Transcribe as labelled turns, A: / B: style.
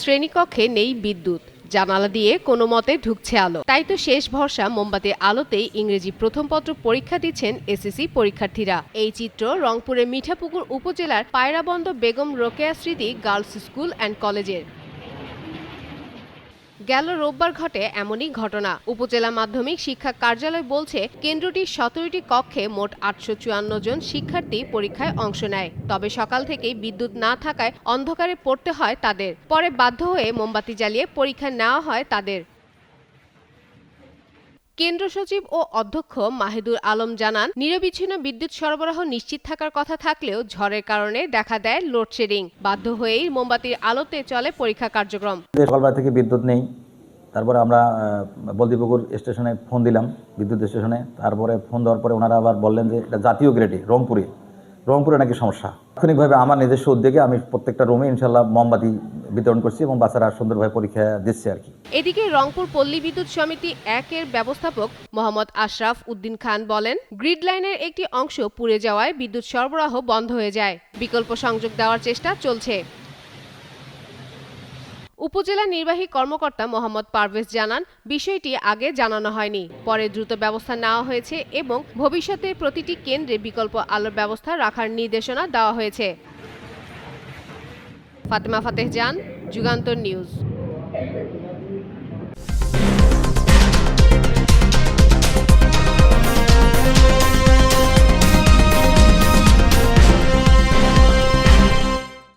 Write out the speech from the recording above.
A: শ্রেণীকক্ষে নেই বিদ্যুৎ, জানালা দিয়ে কোনো মতে ঢুকছে আলো। তাই তো শেষ ভরসা মোমবাতির আলোতেই ইংরেজি প্রথম পত্র পরীক্ষা দিচ্ছেন এসএসসি পরীক্ষার্থীরা। এই চিত্র রংপুরের মিঠাপুকুর উপজেলার পায়রাবন্দ বেগম রোকেয়া স্মৃতি গার্লস স্কুল অ্যান্ড কলেজের। গেল রোববার ঘটে এমনই ঘটনা। উপজেলা মাধ্যমিক শিক্ষা কার্যালয় বলছে, কেন্দ্রটির 17টি কক্ষে মোট 854 জন শিক্ষার্থী পরীক্ষায় অংশ নেয়। তবে সকাল থেকেই বিদ্যুৎ না থাকায় অন্ধকারে পড়তে হয় তাদের। পরে বাধ্য হয়ে মোমবাতি জ্বালিয়ে পরীক্ষা নেওয়া হয় তাদের। কেন্দ্র সচিব ও অধ্যক্ষ মাহিদুর আলম জানান, নিরবিচ্ছিন্ন বিদ্যুৎ সরবরাহ নিশ্চিত থাকার কথা থাকলেও ঝড়ের কারণে দেখা দেয় লোডশেডিং। বাধ্য হয়েই মোমবাতির আলোতে চলে পরীক্ষা কার্যক্রম।
B: সকালবেলা থেকে বিদ্যুৎ নেই, তারপরে আমরা বলদীপুকুর স্টেশনে ফোন দিলাম, বিদ্যুৎ স্টেশনে। তারপরে ফোন দেওয়ার পরে ওনারা আবার বললেন যে এটা জাতীয় গ্রেডে রংপুরে নাকি সমস্যা। তাৎক্ষণিকভাবে আমার নিজস্ব উদ্যোগে আমি প্রত্যেকটা রুমে ইনশাল্লাহ মোমবাতি বিতরণ করছি এবং বাচ্চারা সুন্দরভাবে পরীক্ষা দিচ্ছে আর কি।
A: এদিকে রংপুর পল্লী বিদ্যুৎ সমিতি 1-এর ব্যবস্থাপক মোহাম্মদ আশরাফ উদ্দিন খান বলেন, গ্রিড লাইনের একটি অংশ পুড়ে যাওয়ায় বিদ্যুৎ সরবরাহ বন্ধ হয়ে যায়। বিকল্প সংযোগ দেওয়ার চেষ্টা চলছে। উপজেলা নির্বাহী কর্মকর্তা মোহাম্মদ পারভেজ জানান, বিষয়টি আগে জানানো হয়নি, পরে দ্রুত ব্যবস্থা নেওয়া হয়েছে এবং ভবিষ্যতে প্রতিটি কেন্দ্রে বিকল্প আলোর ব্যবস্থা রাখার নির্দেশনা দেওয়া হয়েছে। ফাতেমা ফাতেহ জান, যুগান্তর নিউজ।